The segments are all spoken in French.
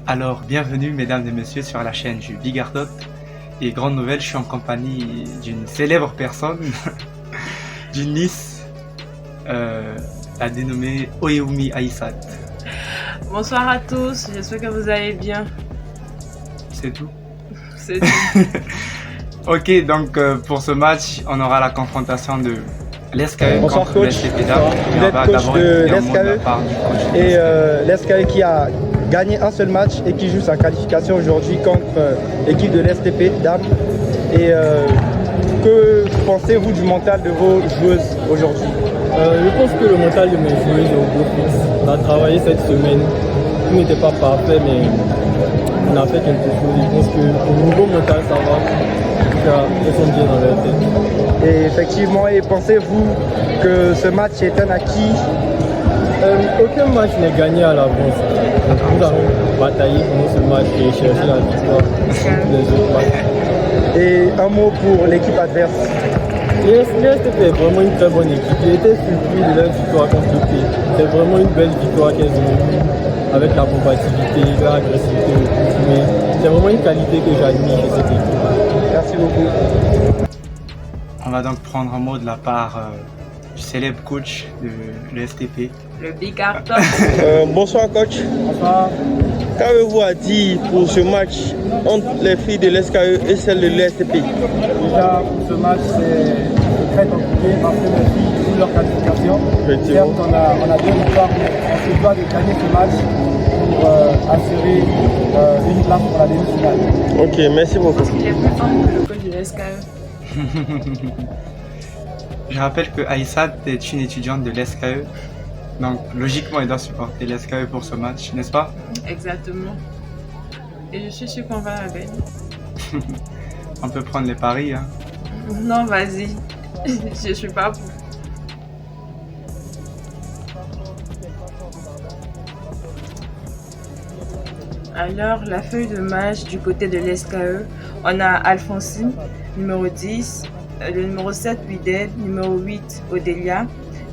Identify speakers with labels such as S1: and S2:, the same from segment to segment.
S1: Alors, bienvenue mesdames et messieurs sur la chaîne du Big Ardot. Et grande nouvelle, je suis en compagnie d'une célèbre personne, d'une Nice, la dénommée Oyeumi Aïssat.
S2: Bonsoir à tous, j'espère que vous allez bien.
S1: C'est tout.
S2: C'est tout.
S1: Ok, donc pour ce match, on aura la confrontation de l'SKE
S3: Bonsoir
S1: contre
S3: coach,
S1: l'STP Dame.
S3: vous êtes coach de l'SKE et l'SKE qui a gagné un seul match et qui joue sa qualification aujourd'hui contre l'équipe de l'STP Dame. Et que pensez-vous du mental de vos joueuses aujourd'hui?
S4: Je pense que le mental de mes joueuses est au beau fixe. On a travaillé cette semaine, tout n'était pas parfait mais on a fait quelque chose. Je pense qu'au niveau mental ça va, elles sont bien dans leur tête.
S3: Et effectivement, et pensez-vous que ce match est un acquis?
S4: Aucun match n'est gagné à l'avance. Nous allons batailler pour ce match et chercher la victoire dans les autres matchs.
S3: Et un mot pour l'équipe adverse.
S4: L'STP est vraiment une très bonne équipe. J'ai été surpris de leur victoire contre le P. C'est vraiment une belle victoire qu'elles ont eue avec la combativité, l'agressivité au coup. Mais c'est vraiment une qualité que j'admire chez cette équipe.
S3: Merci beaucoup.
S1: On va donc prendre un mot de la part du célèbre coach de l'STP.
S2: Le Big Ardot.
S3: Bonsoir coach.
S4: Bonsoir.
S3: Qu'avez-vous à dire pour ce match entre les filles de l'SKE et celles de l'STP?
S4: Déjà, pour ce match, c'est très compliqué parce que les filles jouent leur qualification.
S3: Effectivement.
S4: Certes, on a deux victoires, mais on se doit de gagner ce match pour assurer une place pour la demi-finale.
S3: Ok, merci beaucoup.
S2: Il est plus fort que le coach de l'SKE.
S1: Je rappelle que Aïssat est une étudiante de l'SKE, donc logiquement elle doit supporter l'SKE pour ce match, n'est-ce pas?
S2: Exactement. Et je suis sûre qu'on va la gagner.
S1: On peut prendre les paris, hein.
S2: Non, vas-y. Je suis pas pour. Alors, la feuille de match du côté de l'SKE, on a Alphonsine, numéro 10, le numéro 7, Wided, numéro 8, Odélia,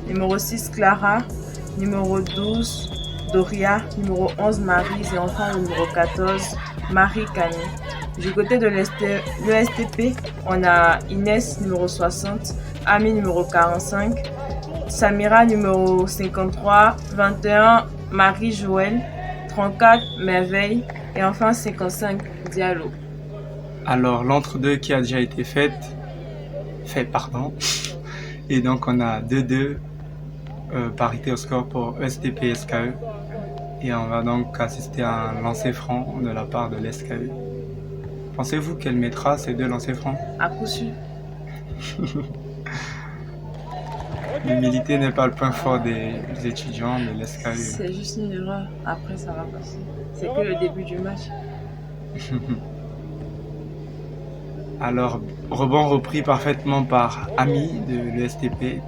S2: numéro 6, Clara, numéro 12, Doria, numéro 11, Maryse et enfin le numéro 14, Marie Kani. Du côté de l'ESTP, on a Inès, numéro 60, Ami, numéro 45, Samira, numéro 53, 21, Marie-Joëlle, 34, Merveille et enfin 55, Diallo.
S1: Alors l'entre-deux qui a déjà été fait, et donc on a 2-2, parité au score pour ESTP et SKE, et on va donc assister à un lancer franc de la part de l'SKE. Pensez-vous qu'elle mettra ces deux lancers francs?
S2: À coup sûr.
S1: L'humilité n'est pas le point fort des étudiants de l'SKE.
S2: C'est juste une erreur. Après, ça va passer. C'est que le début du match.
S1: Alors, rebond repris parfaitement par Ami de l'ESTP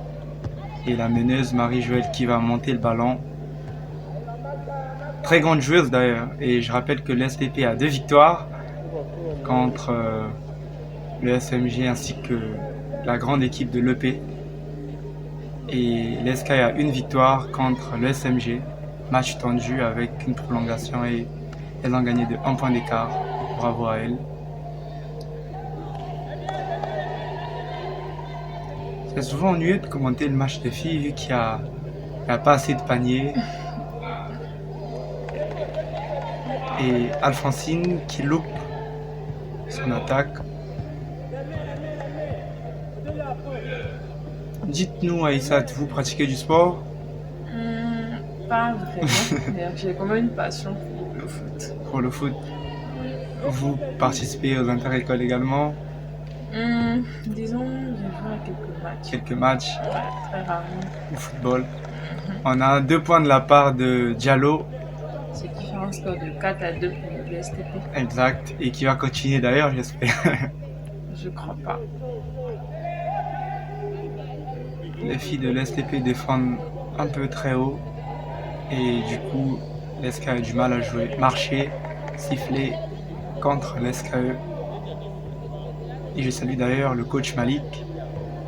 S1: et la meneuse Marie-Joëlle qui va monter le ballon. Très grande joueuse d'ailleurs, et je rappelle que l'ESTP a 2 victoires contre le SMG ainsi que la grande équipe de l'EP. Et l'SK a 1 victoire contre le SMG, match tendu avec une prolongation et elles ont gagné de 1 point d'écart. Bravo à elles. C'est souvent ennuyeux de commenter le match des filles vu qu'il n'y a pas assez de paniers. Et Alphonsine qui loupe son attaque. Dites-nous Aïssat, vous pratiquez du sport?
S2: Pas vraiment, mais j'ai quand même une passion pour le foot.
S1: Pour le foot. Vous participez aux inter-écoles également?
S2: Disons, j'ai joué à quelques matchs.
S1: Quelques matchs
S2: Ouais, très rarement.
S1: au football. On a 2 points de la part de Diallo,
S2: C'est différent score de 4 à 2 pour le STP.
S1: exact, et qui va continuer d'ailleurs, j'espère.
S2: Je crois pas.
S1: Les filles de l'STP défendent un peu très haut et du coup l'SK a du mal à jouer. Marcher, siffler contre l'SKE. Et je salue d'ailleurs le coach Malik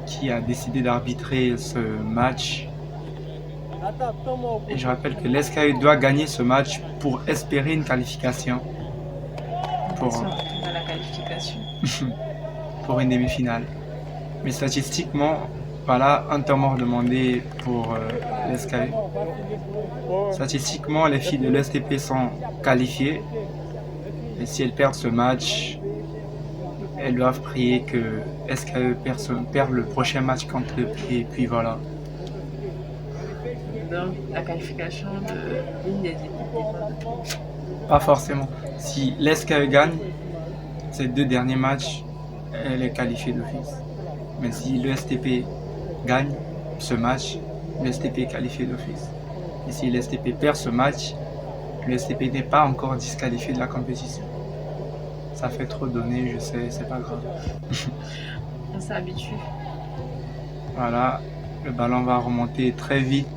S1: qui a décidé d'arbitrer ce match Et je rappelle que l'SKE doit gagner ce match pour espérer une qualification pour,
S2: Attention, on retourne à la qualification.
S1: pour une demi-finale. Mais statistiquement, voilà, un temps mort demandé pour l'SKE. Statistiquement, les filles de l'STP sont qualifiées. Et si elles perdent ce match, elles doivent prier que SKE perd le prochain match contre le P. Et puis voilà.
S2: Donc, la qualification de l'une des équipes dépend de nous.
S1: Pas forcément. Si l'SKE gagne ces 2 derniers matchs, elle est qualifiée d'office. Mais si le STP gagne ce match, le STP est qualifié d'office. Et si le STP perd ce match, le STP n'est pas encore disqualifié de la compétition. Ça fait trop donner, je sais, c'est pas grave.
S2: On s'habitue.
S1: Voilà, le ballon va remonter très vite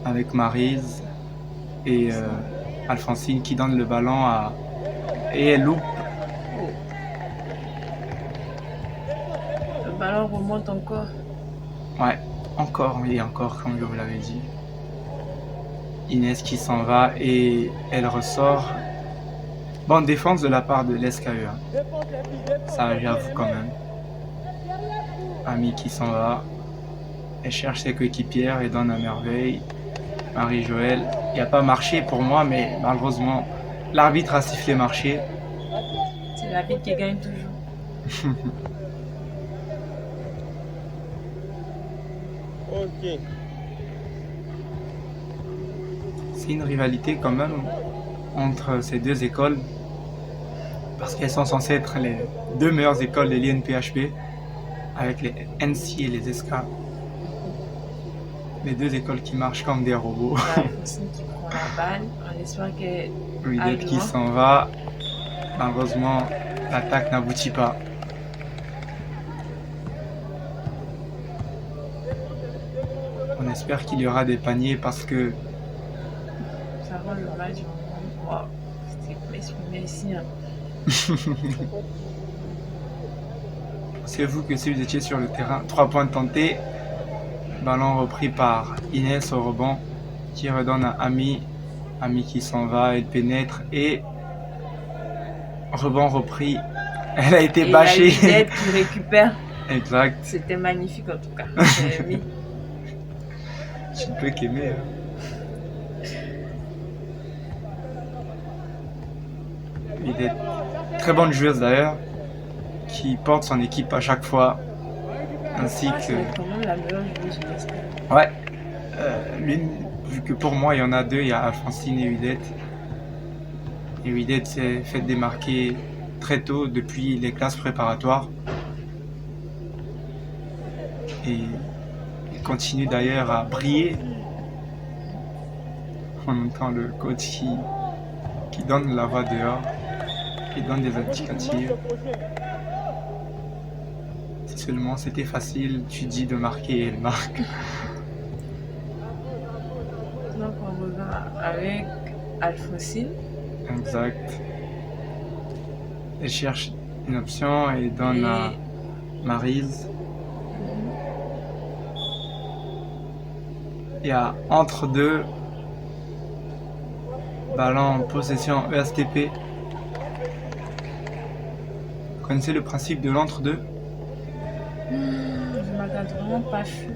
S1: avec Maryse et Alphonsine qui donne le ballon à... Et elle loupe.
S2: Le ballon remonte encore.
S1: Ouais, encore et encore, comme je vous l'avais dit. Inès qui s'en va et elle ressort. Bonne défense de la part de l'SKE. Hein. Ça, j'avoue quand même. Ami qui s'en va. Elle cherche ses coéquipières et donne à merveille. Marie-Joëlle. Il n'y a pas marché pour moi, mais malheureusement, l'arbitre a sifflé marché.
S2: C'est l'arbitre qui gagne toujours.
S3: Ok.
S1: C'est une rivalité quand même entre ces 2 écoles. Parce qu'elles sont censées être les 2 meilleures écoles de l'INPHP. Avec les NC et les SK. Les 2 écoles qui marchent comme des robots.
S2: Alphonsine qui prend la balle. On espère qu'elle
S1: Widette qui s'en va. Malheureusement, l'attaque n'aboutit pas. On espère qu'il y aura des paniers parce que
S2: ça rend le match vraiment. Wow, c'est exprimé ici. Hein.
S1: C'est vous que si vous étiez sur le terrain, 3 points tentés. Ballon repris par Inès au rebond qui redonne à Ami. Ami qui s'en va, elle pénètre et rebond repris. Elle a été bâchée.
S2: Il y a qui récupère.
S1: Exact.
S2: C'était magnifique en tout cas. J'ai aimé.
S1: Tu ne peux qu'aimer. Hein. Il est très bonne joueuse d'ailleurs, qui porte son équipe à chaque fois, ainsi que...
S2: C'est quand même la meilleure joueuse de l'Espagne.
S1: Ouais, vu que pour moi il y en a 2, il y a Alphonsine et Widette. Et Widette s'est fait démarquer très tôt depuis les classes préparatoires. Et il continue d'ailleurs à briller. En même temps le coach qui donne la voix dehors, qui donne des indicatifs. Si seulement c'était facile, tu dis de marquer et elle marque.
S2: Donc on revient avec Alphonsine.
S1: Exact. Elle cherche une option et donne à Maryse. Il y a entre deux ballon en possession ESTP. Vous connaissez le principe de l'entre-deux?
S2: Je m'attends vraiment pas fou.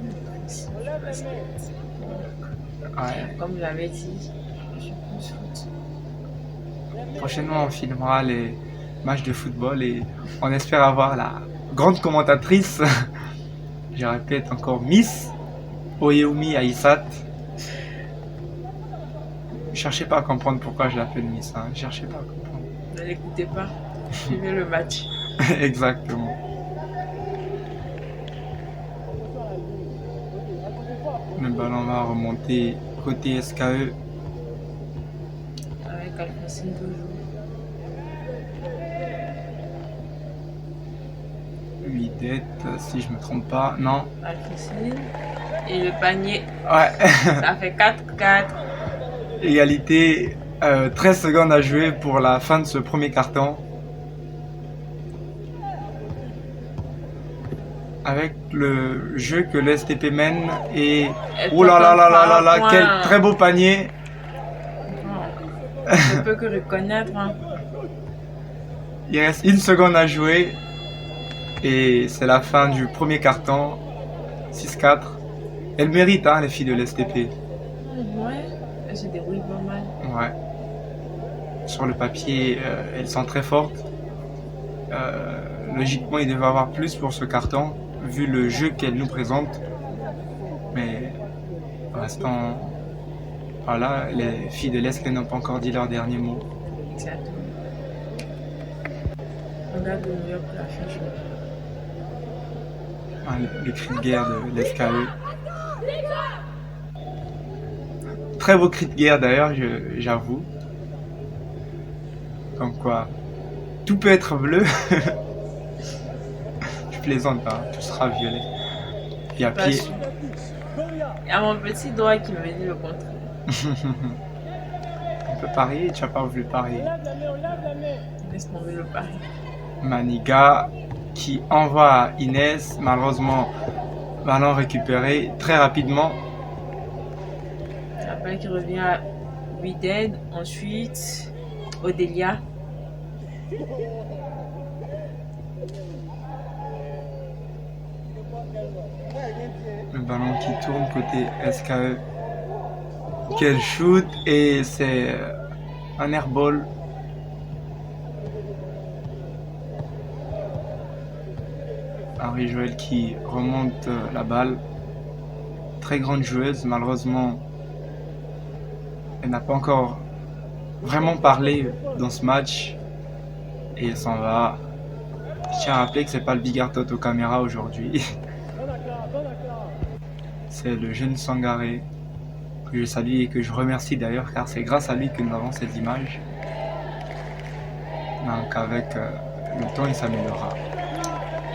S1: Ouais.
S2: Comme je l'avais dit, je suis plus foot.
S1: Prochainement, on filmera les matchs de football et on espère avoir la grande commentatrice, je répète encore, Miss Oyeumi Aïssat. Ne cherchez pas à comprendre pourquoi je l'appelle Miss, hein. Ne cherchez pas à comprendre.
S2: Ne l'écoutez pas, suivez le match.
S1: Exactement. Le ballon va remonter côté SKE.
S2: Avec Alphonsine toujours.
S1: Widette, si je me trompe pas, non.
S2: Alphonsine. Et le panier,
S1: Ouais.
S2: ça fait 4-4.
S1: Égalité, 13 secondes à jouer pour la fin de ce premier carton. avec le jeu que l'STP mène et
S2: Elle
S1: oh là là là là là là,
S2: point.
S1: quel très beau panier.
S2: Je ne peux que reconnaître. Hein.
S1: Il reste 1 seconde à jouer et c'est la fin du premier carton. 6-4. Elles méritent hein, les filles de l'STP.
S2: Ouais, elles se déroulent pas mal.
S1: Ouais. Sur le papier, elles sont très fortes. Logiquement, il devait y avoir plus pour ce carton, vu le jeu qu'elles nous présentent. Mais pour l'instant, voilà, les filles de l'Est n'ont pas encore dit leur dernier mot.
S2: Exactement. On garde le meilleur pour la fin.
S1: Le cri de guerre de l'SKE. Très beau cri de guerre d'ailleurs, j'avoue. Comme quoi, tout peut être bleu. Je plaisante pas, tout sera violet. Et à pied.
S2: Il y a mon petit doigt qui me dit le contraire.
S1: On peut parier, tu n'as pas voulu parier.
S2: Laisse tomber le pari.
S1: Maniga qui envoie à Inès, malheureusement, ballon récupéré très rapidement.
S2: La balle qui revient à Widen, ensuite Odelia.
S1: Le ballon qui tourne côté SKE. Quel shoot et c'est un airball. Marie-Joëlle qui remonte la balle. Très grande joueuse, malheureusement, elle n'a pas encore vraiment parlé dans ce match. Et elle s'en va. Je tiens à rappeler que c'est pas le Bigard Toto Caméra aujourd'hui. C'est le jeune Sangaré que je salue et que je remercie d'ailleurs car c'est grâce à lui que nous avons ces images. Donc avec le temps il s'améliorera.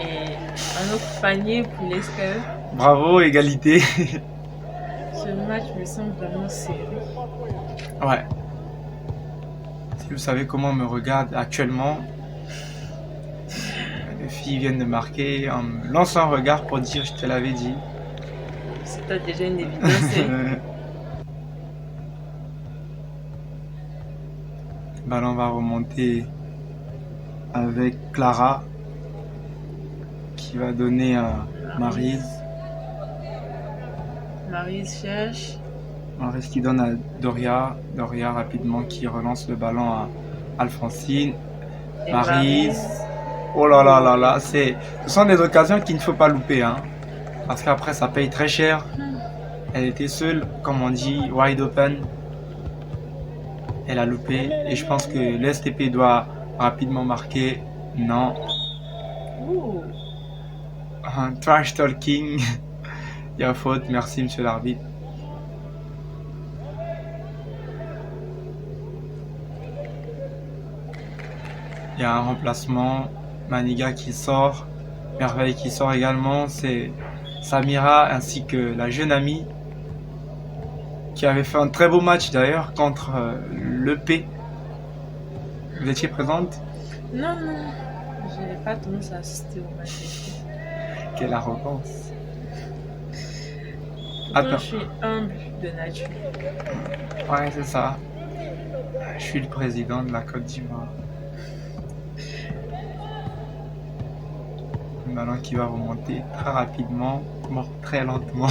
S2: Et un autre panier pour l'SKE.
S1: Bravo, égalité.
S2: Ce match me semble vraiment serré.
S1: Ouais. Si vous savez comment on me regarde actuellement, les filles viennent de marquer en me lançant un regard pour dire je te l'avais dit.
S2: C'était déjà une évidence.
S1: Le ballon va remonter avec Clara qui va donner à Maryse.
S2: Maryse cherche.
S1: Maryse qui donne à Doria. Doria rapidement qui relance le ballon à Alphonsine.
S2: Et
S1: Maryse. Oh là là là là. Ce sont des occasions qu'il ne faut pas louper. Hein, parce qu'après ça paye très cher. Elle était seule, comme on dit, wide open. Elle a loupé. Et je pense que l'STP doit rapidement marquer. Non.
S2: Ouh.
S1: Un trash talking. Il y a faute. Merci, monsieur l'arbitre. Il y a un remplacement. Maniga qui sort. Merveille qui sort également. C'est Samira ainsi que la jeune amie qui avait fait un très beau match d'ailleurs contre l'EP. Vous étiez présente?
S2: Non, non. Je n'ai pas tendance à assister au match.
S1: Quelle arrogance.
S2: Pourtant,
S1: Attends.
S2: je suis humble de nature.
S1: Ouais, c'est ça. Je suis le président de la Côte d'Ivoire. Un ballon qui va remonter très rapidement, mort très lentement.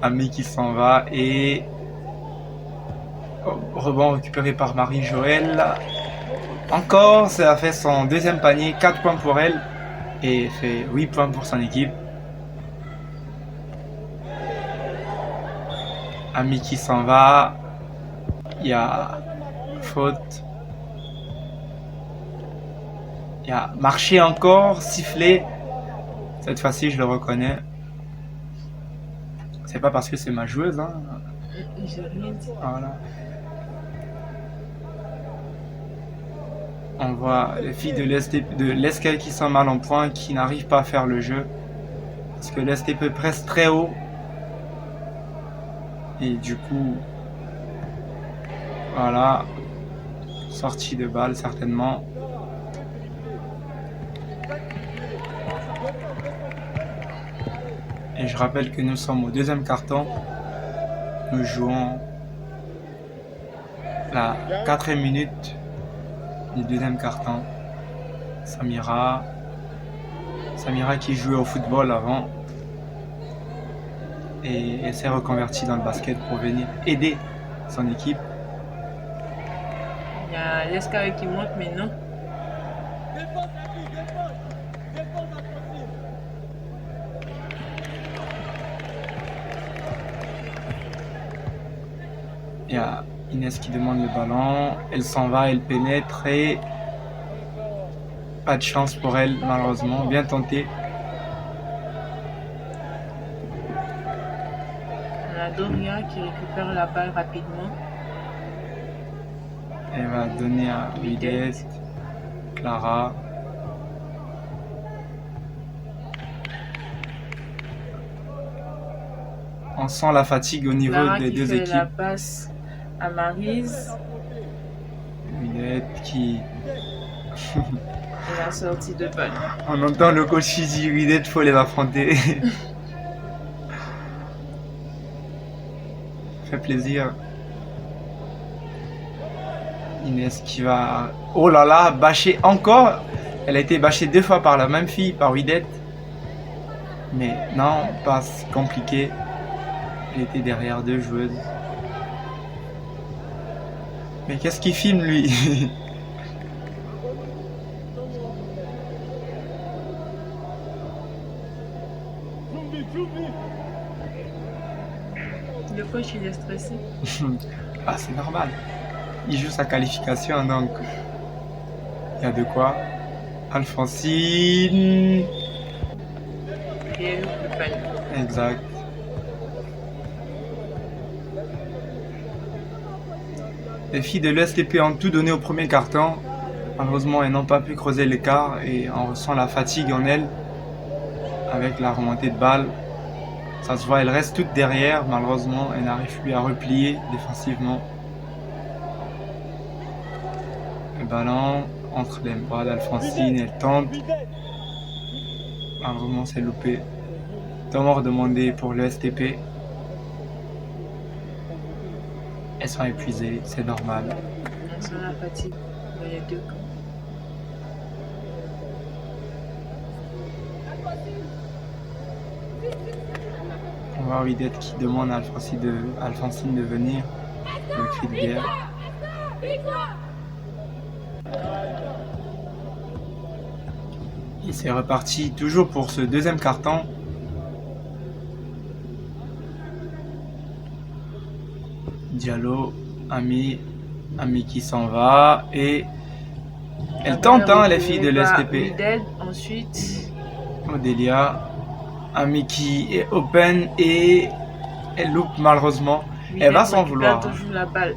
S1: Ami qui s'en va et rebond récupéré par Marie-Joëlle. Encore, ça a fait son deuxième panier, 4 points pour elle et fait 8 points pour son équipe. Ami qui s'en va. Il y a faute. Il y a marché encore, sifflé. Cette fois-ci, je le reconnais. C'est pas parce que c'est ma joueuse. Hein.
S2: J'ai rien dit.
S1: Voilà. On voit les filles de l'SK qui sont mal en point, qui n'arrivent pas à faire le jeu. Parce que l'STP presse très haut. Et du coup, voilà. Sortie de balle certainement. Et je rappelle que nous sommes au deuxième quart-temps. Nous jouons la 4e minute du deuxième quart-temps. Samira qui jouait au football avant et elle s'est reconvertie dans le basket pour venir aider son équipe.
S2: Il y a l'Escailleux qui monte maintenant.
S1: Il y a Inès qui demande le ballon, elle s'en va, elle pénètre et pas de chance pour elle malheureusement, bien tenté.
S2: On a Doria qui récupère la balle rapidement.
S1: Elle va donner à Widet, Clara. On sent la fatigue au niveau
S2: Clara
S1: des
S2: qui
S1: deux
S2: fait
S1: équipes.
S2: la passe à Maryse.
S1: Widet qui...
S2: Et la sortie de balle.
S1: On entend le coach qui dit Widet, faut les affronter. Fait plaisir. Inès qui va... Oh là là, bâcher encore. Elle a été bâchée 2 fois par la même fille, par Widet. Mais non, passe compliquée. Elle était derrière 2 joueuses. Mais qu'est-ce qu'il filme lui?
S2: Le coach il est stressé.
S1: Ah, c'est normal. Il joue sa qualification, donc il y a de quoi. Alphonsine.
S2: Et elle loupe le panier.
S1: Exact. Les filles de l'ESTP ont tout donné au premier quart-temps. Malheureusement, elles n'ont pas pu creuser l'écart et on ressent la fatigue en elles avec la remontée de balle. Ça se voit, elles restent toutes derrière. Malheureusement, elles n'arrivent plus à replier défensivement. Le ballon entre les bras d'Alphonsine, elle tente. Malheureusement, c'est loupé. Temps redemandé pour le STP. Elles sont épuisées, c'est normal.
S2: On sent la fatigue dans les deux camps.
S1: On va voir Widet qui demande à Alphonsine de venir. Le cri de guerre. Et c'est reparti toujours pour ce deuxième quart-temps. Diallo, Ami qui s'en va et elle tente les filles de l'STP.
S2: Widet, ensuite
S1: Odélia, Ami qui est open et elle loupe malheureusement. Elle va s'en vouloir.
S2: Toujours la balle.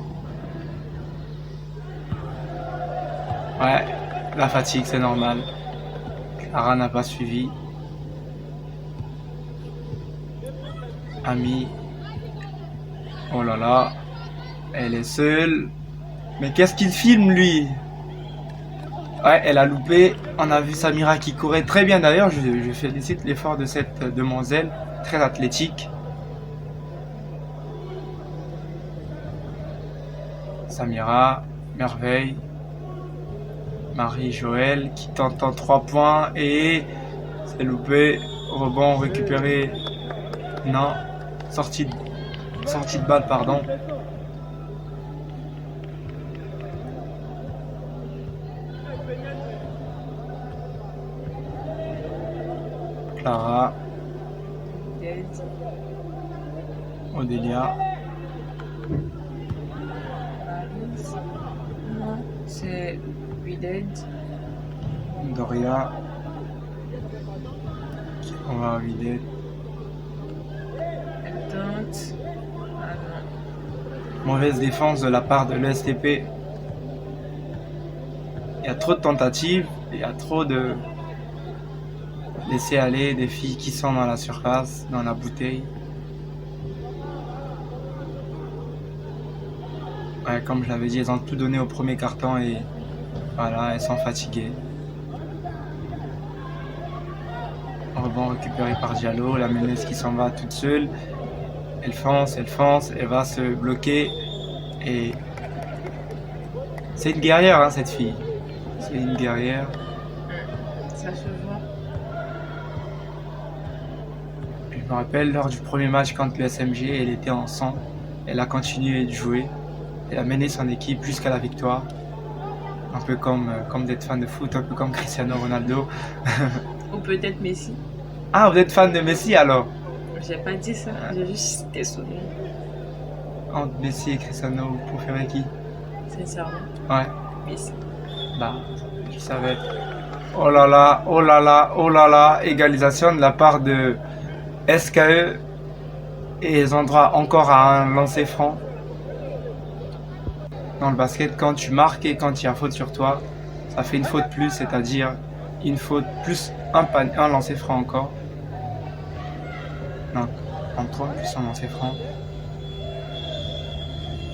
S1: Ouais, la fatigue c'est normal. Clara n'a pas suivi. Ami. Oh là là. Elle est seule. Mais qu'est-ce qu'il filme lui? Ouais, elle a loupé. On a vu Samira qui courait très bien d'ailleurs. Je félicite l'effort de cette demoiselle. Très athlétique. Samira, merveille. Marie-Joëlle qui tente en 3 points et c'est loupé. Rebond récupéré. Non. Sortie de balle, pardon. Clara. Odélia.
S2: Non, c'est Widet.
S1: Doria. On va à Widet.
S2: Elle tente. Ah non.
S1: Mauvaise défense de la part de l'ESTP. Il y a trop de tentatives. Il y a trop de laisser aller des filles qui sont dans la surface, dans la bouteille. Ouais, comme je l'avais dit, elles ont tout donné au premier quart-temps et voilà, elles sont fatiguées. Rebond récupéré par Diallo. La menace qui s'en va toute seule. Elle fonce, elle va se bloquer. Et c'est une guerrière, hein, cette fille. C'est une guerrière.
S2: Ça se voit.
S1: Je me rappelle, lors du premier match contre le SMG, elle était en sang. Elle a continué de jouer. Elle a mené son équipe jusqu'à la victoire. Un peu comme d'être fan de foot, un peu comme Cristiano Ronaldo.
S2: Ou peut-être Messi.
S1: Ah, vous êtes fan de Messi alors?
S2: J'ai pas dit ça, j'ai juste cité son nom.
S1: Entre Messi et Cristiano, vous préférez qui?
S2: Sincèrement,
S1: Ouais,
S2: Messi.
S1: bah, je savais. Oh là là, oh là là, oh là là. Égalisation de la part de SKE. Et ils ont droit encore à un lancer franc. Dans le basket, quand tu marques et quand il y a faute sur toi, ça fait une faute plus, c'est-à-dire une faute plus un lancer franc encore. Donc, en 3 plus un lancer franc.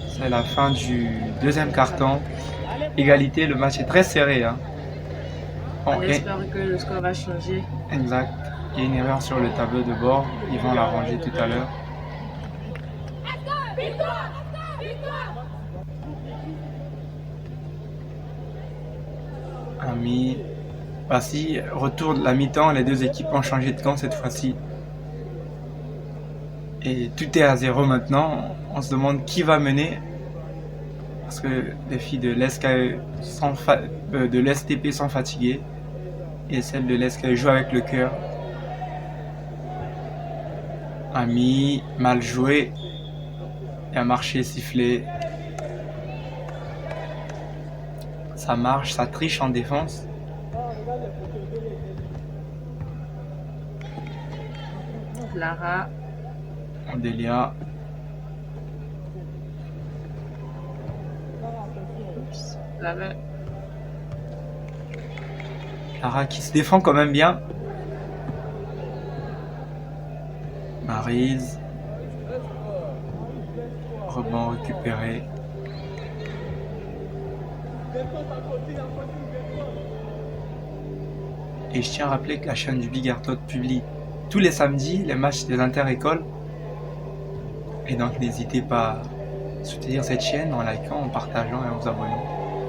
S1: C'est la fin du deuxième carton. Égalité, le match est très serré. Hein.
S2: On espère que le score va changer.
S1: Exact. Il y a une erreur sur le tableau de bord. Ils vont l'arranger tout à l'heure. Ami. Voici, retour de la mi-temps. Les deux équipes ont changé de camp cette fois-ci. Et tout est à 0 maintenant. On se demande qui va mener. Parce que les filles de l'SKE de l'STP sont fatiguées. Et celles de l'SKE jouent avec le cœur. Ami, mal joué. Il a marché, sifflé. Ça marche, ça triche en défense.
S2: Clara.
S1: Delia. Clara qui se défend quand même bien. Maryse. Rebond récupéré. Et je tiens à rappeler que la chaîne du Big Artot publie tous les samedis les matchs des inter-écoles. Et donc n'hésitez pas à soutenir cette chaîne en likant, en partageant et en vous abonnant.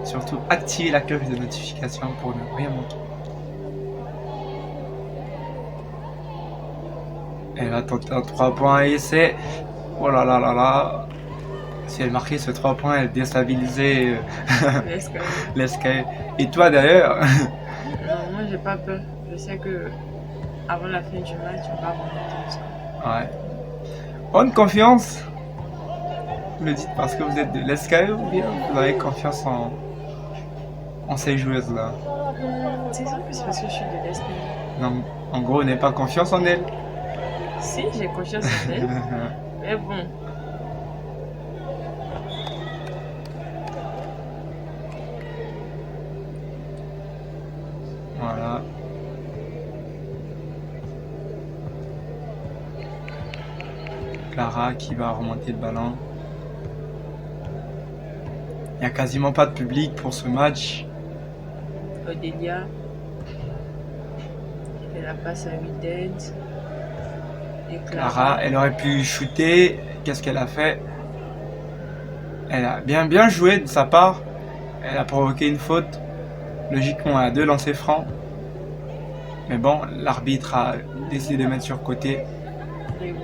S1: Surtout activez la cloche de notification pour ne rien manquer. Elle va tenter un 3 points et c'est... Oh là là là là. Si elle marquait ce 3 points, elle déstabilisait l'SKE. Et toi d'ailleurs?
S2: Non, moi j'ai pas peur. Je sais que avant la fin du match, on va remonter le score.
S1: Ouais. Bonne confiance. Vous le dites parce que vous êtes de l'SKE ou bien vous avez confiance en ces joueuses là?
S2: C'est sûr que c'est parce que je suis de l'SPA.
S1: Non, en gros, on n'a pas confiance en elles.
S2: Si, j'ai confiance en elle. Mais bon.
S1: Voilà. Clara qui va remonter le ballon. Il n'y a quasiment pas de public pour ce match.
S2: Odelia. Elle la passe à Wided. Et
S1: Clara, elle aurait pu shooter. Qu'est-ce qu'elle a fait? Elle a bien joué de sa part. Elle a provoqué une faute. Logiquement, elle a 2 lancers francs. Mais bon, l'arbitre a décidé de mettre sur côté.
S2: Et bon.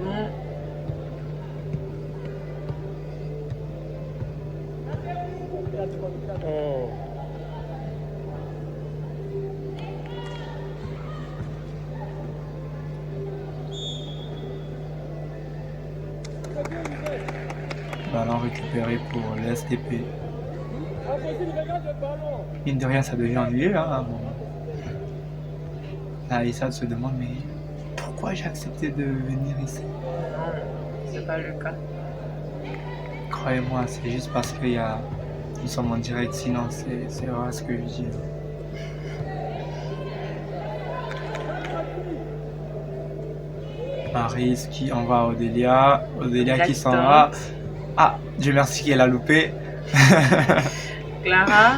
S1: Ballon récupéré pour le STP. Mine de rien, ça devient ennuyeux. Hein, bon. Là, Issa se demande, mais pourquoi j'ai accepté de venir ici?
S2: Non, c'est pas le cas.
S1: Croyez-moi, c'est juste parce que nous sommes en direct, sinon c'est vrai ce que je dis. Maryse qui envoie à Odelia. Odelia qui s'en va. Ah, Dieu merci qu'elle a loupé.
S2: Clara.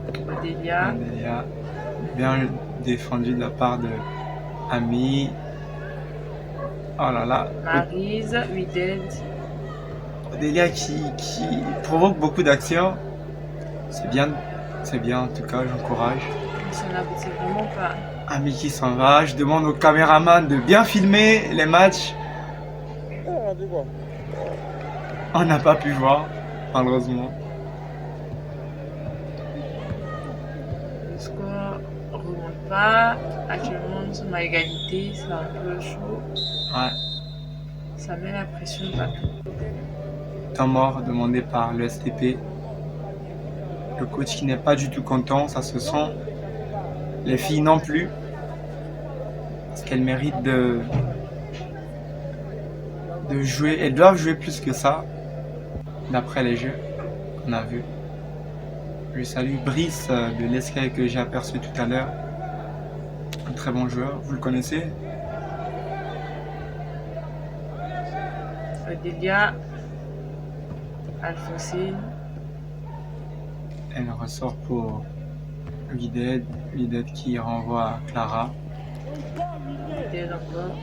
S2: Odelia.
S1: Odelia. Bien défendu de la part de Ami. Oh là là.
S2: Maryse, Wydad.
S1: Odelia qui provoque beaucoup d'actions. C'est bien en tout cas, j'encourage.
S2: Ça n'aboutit vraiment pas.
S1: Ami qui s'en va. Je demande au caméraman de bien filmer les matchs. On n'a pas pu voir, malheureusement.
S2: Le score ne remonte pas. Actuellement, nous sommes à égalité. C'est un peu chaud.
S1: Ouais.
S2: Ça met la pression partout.
S1: Temps mort demandé par le STP. Le coach qui n'est pas du tout content, ça se sent. Les filles non plus. Parce qu'elles méritent de jouer. Elles doivent jouer plus que ça. D'après les jeux qu'on a vus. Je salue Brice de l'Escaille que j'ai aperçu tout à l'heure. Un très bon joueur, vous le connaissez?
S2: Odelia, Alphonsine.
S1: Elle ressort pour Wydad. Wydad qui renvoie à Clara.
S2: Wydad encore.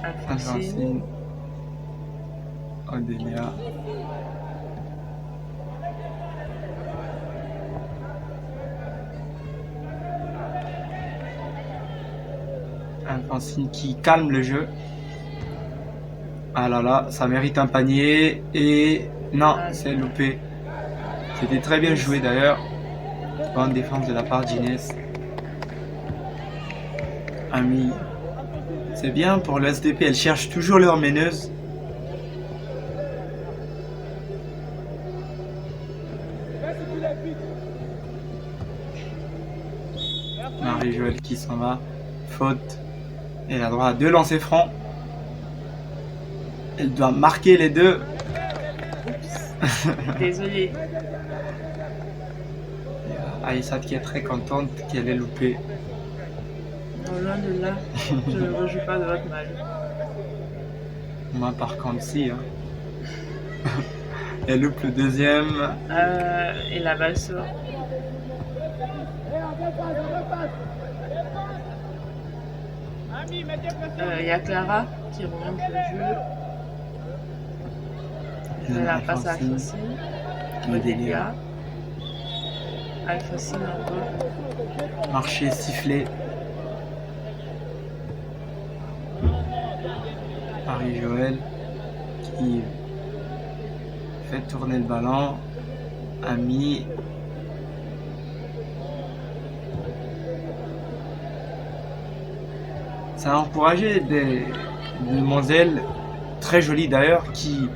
S2: Alphonsine.
S1: Alphonsine. Odelia. Alphonsine qui calme le jeu. Ah là là, ça mérite un panier. Et non, c'est loupé. C'était très bien joué d'ailleurs. Bonne défense de la part d'Inès. Ami. C'est bien pour le SDP, elles cherchent toujours leur meneuse. Marie-Joëlle qui s'en va. Faute. Elle a droit à 2 lancers francs. Elle doit marquer les 2.
S2: Désolée.
S1: Aïssat qui est très contente qu'elle ait loupé.
S2: Non, loin de là, je ne rejoue pas de votre mal.
S1: Moi par contre si. Hein. Elle loupe le deuxième.
S2: Et la balle sort. Il y a Clara qui remonte le jeu. Elle la passe à Alphonsine. Odelia. Alphonsine encore.
S1: Marché sifflé. Marie-Joëlle qui fait tourner le ballon. Ami. Ça a encouragé des demoiselles très jolies d'ailleurs qui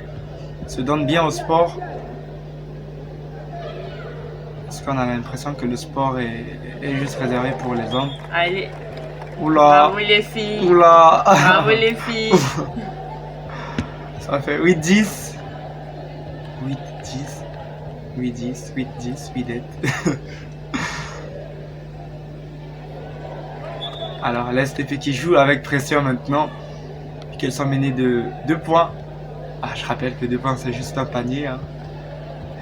S1: se donnent bien au sport. Parce qu'on a l'impression que le sport est juste réservé pour les hommes.
S2: Allez.
S1: Oula.
S2: Bravo les filles.
S1: Oula.
S2: Bravo les filles.
S1: Ça fait 8-10. 8-10. 8-10. 8-10. 8-10. Alors l'STP qui joue avec pression maintenant. Qu'elles sont menées de 2 points. Ah, je rappelle que 2 points c'est juste un panier. Hein.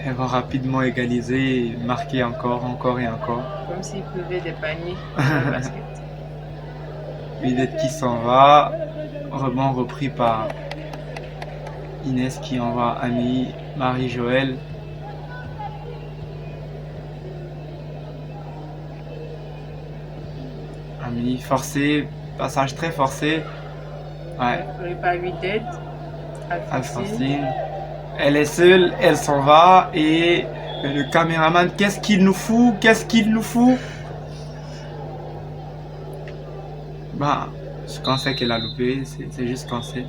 S1: Elles vont rapidement égaliser et marquer encore et encore.
S2: Comme s'il pleuvait des paniers dans le basket.
S1: Wydad qui s'en va. Rebond repris par Inès qui envoie Ami, Marie-Joëlle. Ami forcé, passage très forcé. Ouais.
S2: Pas Wydad.
S1: Alphonsine. Elle est seule, elle s'en va et le caméraman, qu'est-ce qu'il nous fout? Qu'est-ce qu'il nous fout? Bah, ce qu'on sait qu'elle a loupé, c'est juste qu'on sait.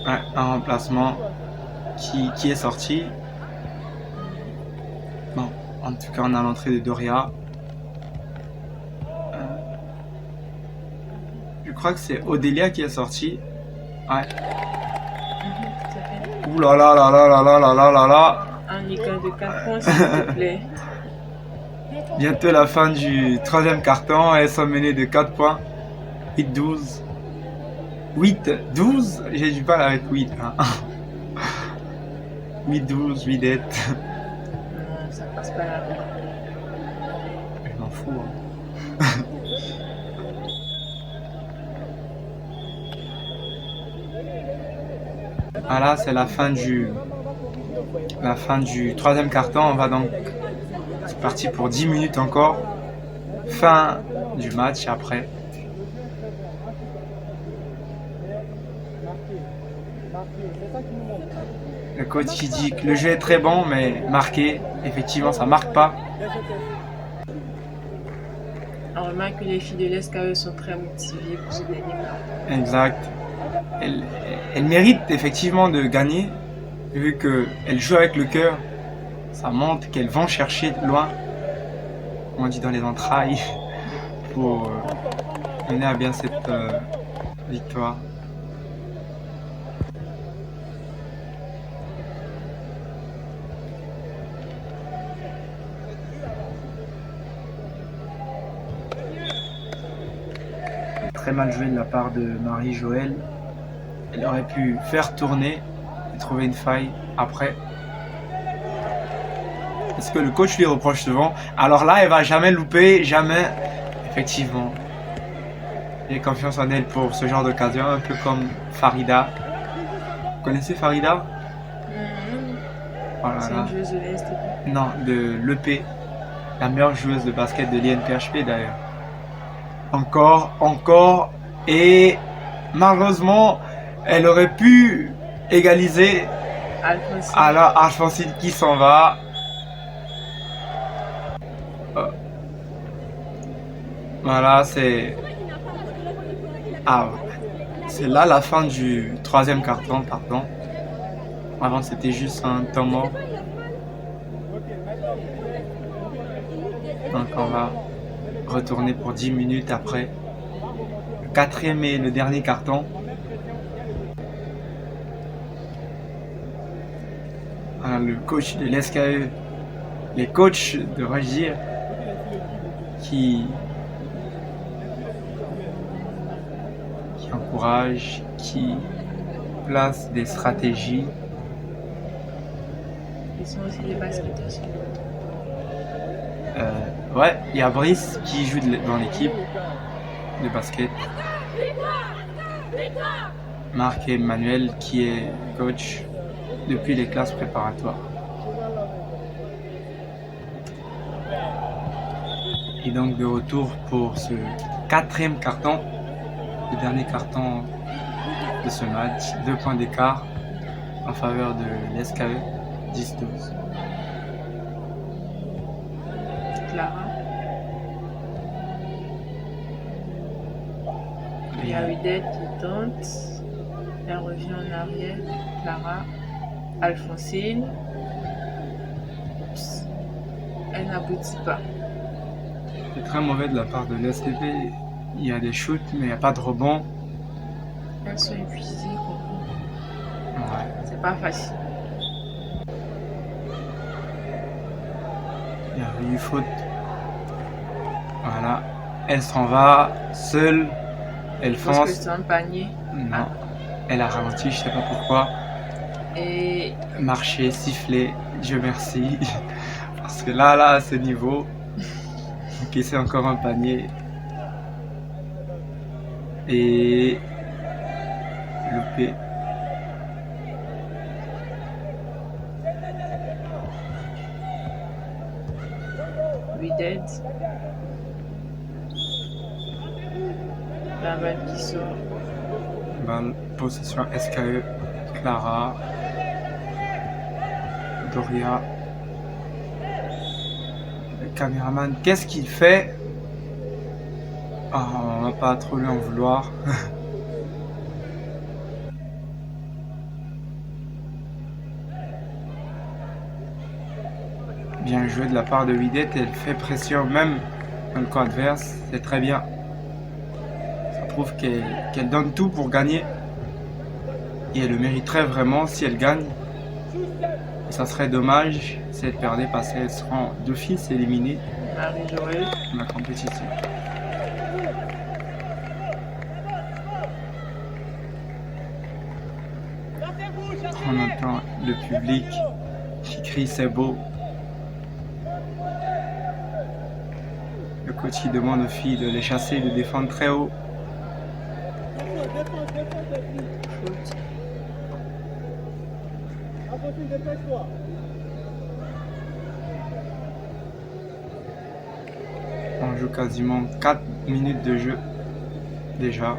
S1: Ouais, un remplacement qui est sorti. Bon, en tout cas, on a l'entrée de Doria. Je crois que c'est Odelia qui est sortie. Ouais. Ouh là là là là là là là là là là.
S2: Un écart de 4 points, s'il te plaît.
S1: Bientôt la fin du 3e carton. Elles sont menées de 4 points. 8-12. 8-12. J'ai du mal avec 8. Hein. 8-12, 8-8.
S2: C'est pas grave.
S1: Je m'en fous. Hein. Voilà, c'est la fin du troisième quart-temps. On va donc, c'est parti pour 10 minutes encore. Fin du match après. Le coach qui dit que le jeu est très bon, mais marqué, effectivement, ça marque pas.
S2: On remarque que les filles de l'ESCAE sont très motivées pour ce dernier match.
S1: Exact. Elle mérite effectivement de gagner, vu qu'elle joue avec le cœur. Ça montre qu'elles vont chercher loin, comme on dit dans les entrailles, pour mener à bien cette victoire. Très mal joué de la part de Marie-Joëlle. Elle aurait pu faire tourner et trouver une faille après. Est-ce que le coach lui reproche souvent? Alors là, elle va jamais louper, jamais. Effectivement. J'ai confiance en elle pour ce genre d'occasion, un peu comme Farida. Vous connaissez Farida? Voilà.
S2: C'est une joueuse de l'Est.
S1: Non, de l'EP. La meilleure joueuse de basket de l'INPHP d'ailleurs. Encore. Et malheureusement, elle aurait pu égaliser.
S2: Alphonsine.
S1: Alors, Alphonsine qui s'en va. Voilà, c'est... Ah, c'est là la fin du troisième quart-temps, pardon. Avant, c'était juste un temps mort. Donc, on va retourner pour 10 minutes après. Le quatrième et le dernier quart-temps. Voilà, le coach de l'ESCAE, les coachs, devrais-je dire, qui encouragent, qui placent des stratégies.
S2: Ils sont aussi des basketteurs.
S1: Ouais, il y a Brice qui joue dans l'équipe de basket. Marc et Emmanuel qui est coach depuis les classes préparatoires. Et donc de retour pour ce quatrième carton, le dernier carton de ce match, 2 points d'écart en faveur de l'ESCAE, 10-12.
S2: Clara. Il y a Udette qui tente. Elle revient en arrière. Clara. Alphonsine. Oups. Elle n'aboutit pas.
S1: C'est très mauvais de la part de l'STP. Il y a des shoots, mais il n'y a pas de rebond.
S2: Elles sont épuisées.
S1: Ouais.
S2: C'est pas facile.
S1: Il y a eu faute. Voilà. Elle s'en va seule. Elle
S2: Je pense que
S1: fonce.
S2: c'est un panier.
S1: Non. Elle a ralenti, je sais pas pourquoi.
S2: Et
S1: Marcher, siffler, Dieu merci. Parce que là, à ce niveau, encaisser encore un panier. Et loupé.
S2: Udette. La balle qui sort.
S1: Balle, possession SKE, Clara, Doria. Le caméraman, qu'est-ce qu'il fait? Ah, on va pas trop lui en vouloir. Bien joué de la part de Widette, elle fait pression même dans le camp adverse, c'est très bien. Ça prouve qu'elle donne tout pour gagner. Et elle le mériterait vraiment si elle gagne. Et ça serait dommage si elle perdait parce qu'elle sera d'office éliminée
S2: Marie-Joëlle.
S1: de la compétition. On entend le public qui crie c'est beau. coach qui demande aux filles de les chasser et de défendre très haut.
S2: Faute.
S1: On joue quasiment 4 minutes de jeu déjà.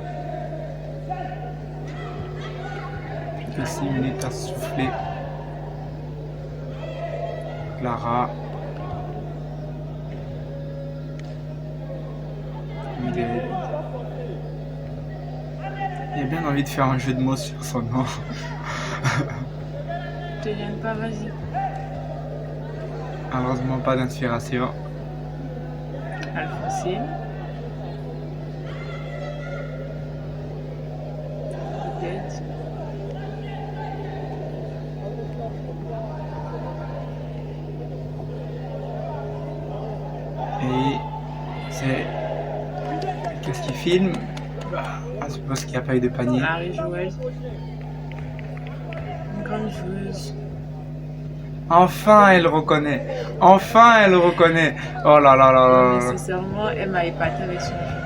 S1: Plus que 6 minutes à souffler. Clara. Il a bien envie de faire un jeu de mots sur son nom.
S2: Te gêne pas, vas-y.
S1: Malheureusement pas d'inspiration.
S2: Alphonsine. Wided.
S1: Et c'est... Qu'est-ce qu'il filme? Je suppose qu'il n'y a pas eu de panier.
S2: Marie-Joëlle. Une grande joueuse.
S1: Enfin elle reconnaît. Enfin elle reconnaît. Oh là là là là là.
S2: Nécessairement, elle m'a épaté avec son jeu.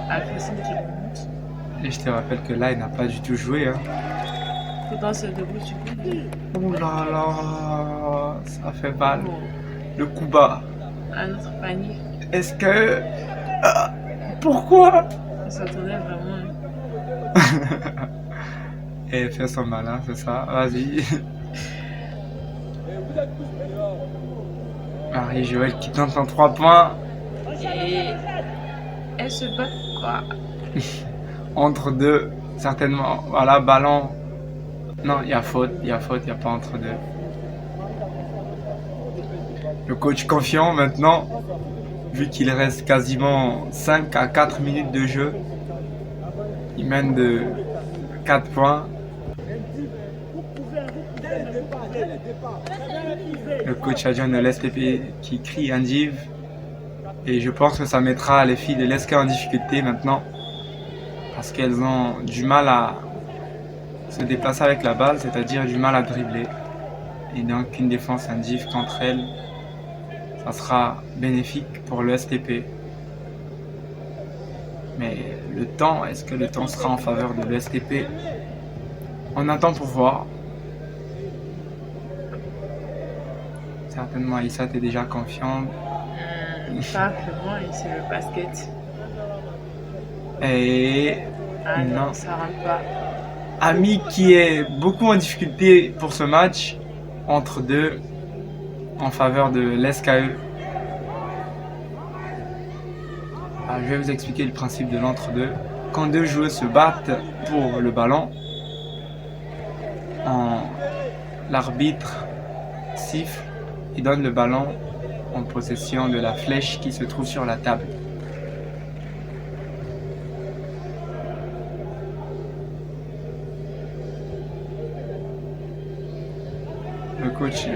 S2: Alphonsine qui remonte.
S1: Et je te rappelle que là, il n'a pas du tout joué. Hein.
S2: Pourtant, c'est debout, tu peux.
S1: Oh là là, ça fait mal.
S2: Bon,
S1: Le coup bas.
S2: un autre panier.
S1: Est-ce que... pourquoi?
S2: On s'attendait vraiment.
S1: Et elle fait son malin, c'est ça. Vas-y. Marie-Joëlle qui tente en 3 points.
S2: Et elle se bat quoi?
S1: Entre deux, certainement. Voilà, ballon. Non, il y a faute, il y a pas entre deux. Le coach confiant maintenant, vu qu'il reste quasiment 5 à 4 minutes de jeu. Il mène de 4 points. Le coach adjoint de l'STP qui crie un div. Et je pense que ça mettra les filles de l'ESCA en difficulté maintenant. Parce qu'elles ont du mal à se déplacer avec la balle, c'est-à-dire du mal à dribbler. Et donc une défense indiv contre elles, ça sera bénéfique pour le STP. Mais le temps, est-ce que le temps sera en faveur de l'ESTP? On attend pour voir. Certainement Aïssa est déjà confiante.
S2: Pas vraiment, et c'est le basket.
S1: Et
S2: Ah non,
S1: non.
S2: ça rentre pas.
S1: Ami qui est beaucoup en difficulté pour ce match, entre deux, en faveur de l'SKE. Je vais vous expliquer le principe de l'entre-deux. Quand deux joueurs se battent pour le ballon, l'arbitre siffle et donne le ballon en possession de la flèche qui se trouve sur la table. Le coach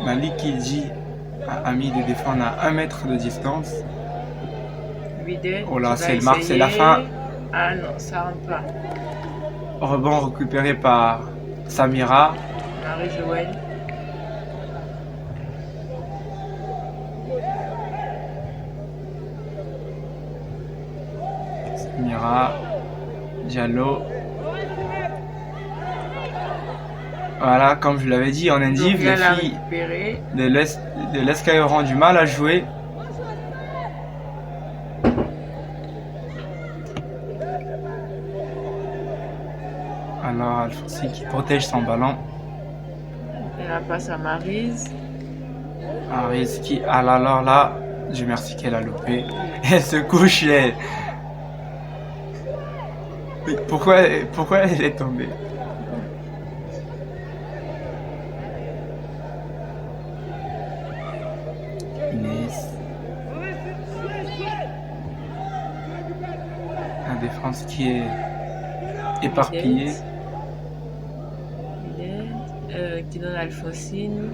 S1: Malik qui dit à Ami de défendre à 1 mètre de distance.
S2: Wided,
S1: Oh là,
S2: qui va
S1: c'est le marque, c'est la
S2: essayer.
S1: fin.
S2: Ah non, ça rentre pas.
S1: Rebond récupéré par Samira.
S2: Marie-Joëlle.
S1: Samira. Diallo. Voilà, comme je l'avais dit, en indiv,
S2: Donc,
S1: les
S2: là, l'a
S1: filles
S2: récupéré.
S1: de l'ESCA auront du mal à jouer. Alors, Alfonsi qui protège son ballon.
S2: Et la passe à Maryse.
S1: Aris qui, alors là, Dieu merci qu'elle a loupé. Elle se couche et... Mais pourquoi elle est tombée? Inès. La défense qui est éparpillée.
S2: Wided, qui donne à Alphonsine.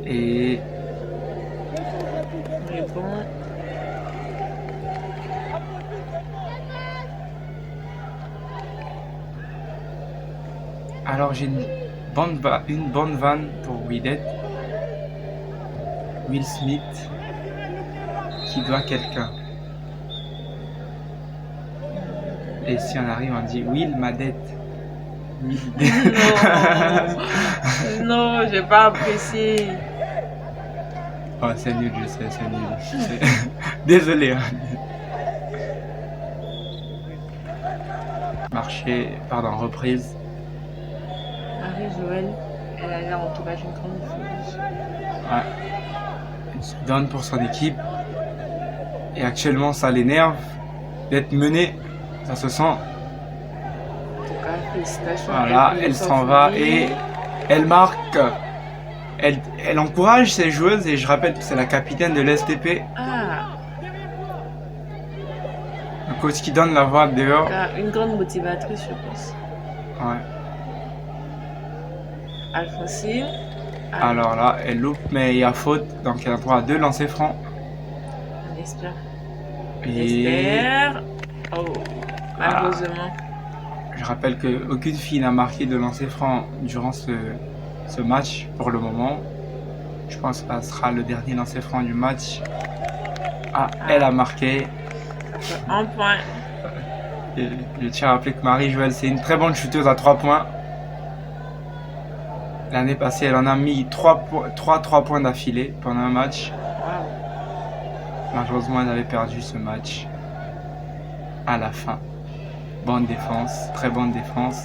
S1: Et
S2: Répond.
S1: alors j'ai une bonne vanne pour Wided. Will Smith qui doit quelqu'un. Et si on arrive, on dit Will ma dette. Will.
S2: Non, j'ai pas apprécié.
S1: Oh, c'est nul, je sais, c'est nul. Désolé. Hein. Reprise.
S2: Marie-Joëlle, elle a l'entourage d'une grande fille.
S1: Ouais. Elle se donne pour son équipe. Et actuellement, ça l'énerve d'être menée. Ça se sent.
S2: En tout cas, félicitations.
S1: Voilà, elle s'en va et elle marque. Elle encourage ses joueuses et je rappelle que c'est la capitaine de l'STP.
S2: Ah,
S1: Le coach qui donne la voix dehors.
S2: une grande motivatrice, je pense.
S1: Ouais.
S2: Alphonsine.
S1: Alors là, elle loupe, mais il y a faute, donc elle a droit à 2 lancers francs.
S2: On espère. On
S1: Et
S2: espère. Oh, malheureusement.
S1: je rappelle qu'aucune fille n'a marqué de lancers francs durant ce match pour le moment. Je pense que ça sera le dernier lancer franc du match. Elle a marqué.
S2: Un point.
S1: Et je tiens à rappeler que Marie-Joëlle, c'est une très bonne shooteuse à 3 points. L'année passée, elle en a mis 3 points d'affilée pendant un match.
S2: Wow.
S1: Malheureusement, elle avait perdu ce match à la fin. Bonne défense, très bonne défense.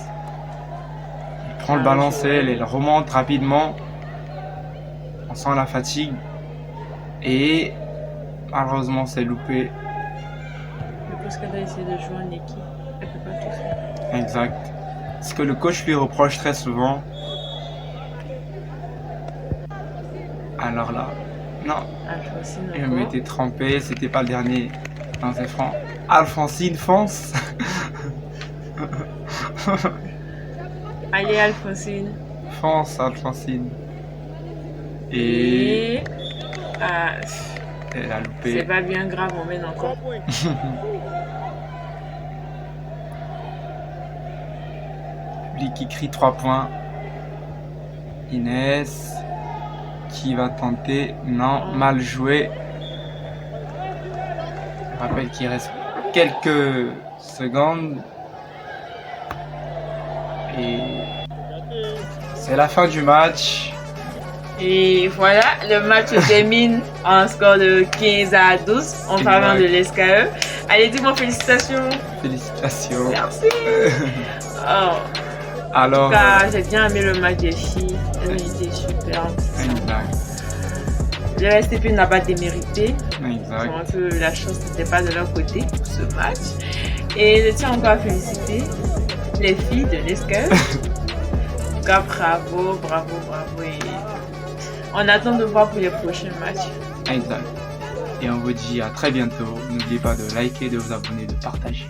S1: Elle prend le ballon seule, elle remonte rapidement. On sent la fatigue. Et malheureusement, c'est loupé.
S2: Je pense qu'elle va essayer de jouer en équipe. Elle peut pas tout faire.
S1: Exact. Ce que le coach lui reproche très souvent. Alors là, non.
S2: Alphonsine,
S1: Je m'étais trompé, c'était pas le dernier lancer franc. Alphonsine fonce.
S2: Allez, Alphonsine.
S1: Fonce, Alphonsine. Et elle a
S2: C'est
S1: loupé.
S2: pas bien grave, on mène encore.
S1: Public qui crie 3 points. Inès qui va tenter. Non, mal joué. Je rappelle qu'il reste quelques secondes. Et c'est la fin du match.
S2: Et voilà, le match se termine en score de 15-12 en faveur de l'SKE. Allez, dis-moi félicitations.
S1: Félicitations.
S2: Merci. Oh.
S1: Alors,
S2: En tout cas, j'ai bien aimé le match des filles. Elles ont été super.
S1: exact.
S2: Le STP n'a pas démérité.
S1: Exact.
S2: Donc, la chance n'était pas de leur côté pour ce match. Et je tiens encore à féliciter les filles de l'SKE. En tout cas, bravo. Et on attend de voir pour les prochains matchs.
S1: Exact. Et on vous dit à très bientôt. N'oubliez pas de liker, de vous abonner, de partager.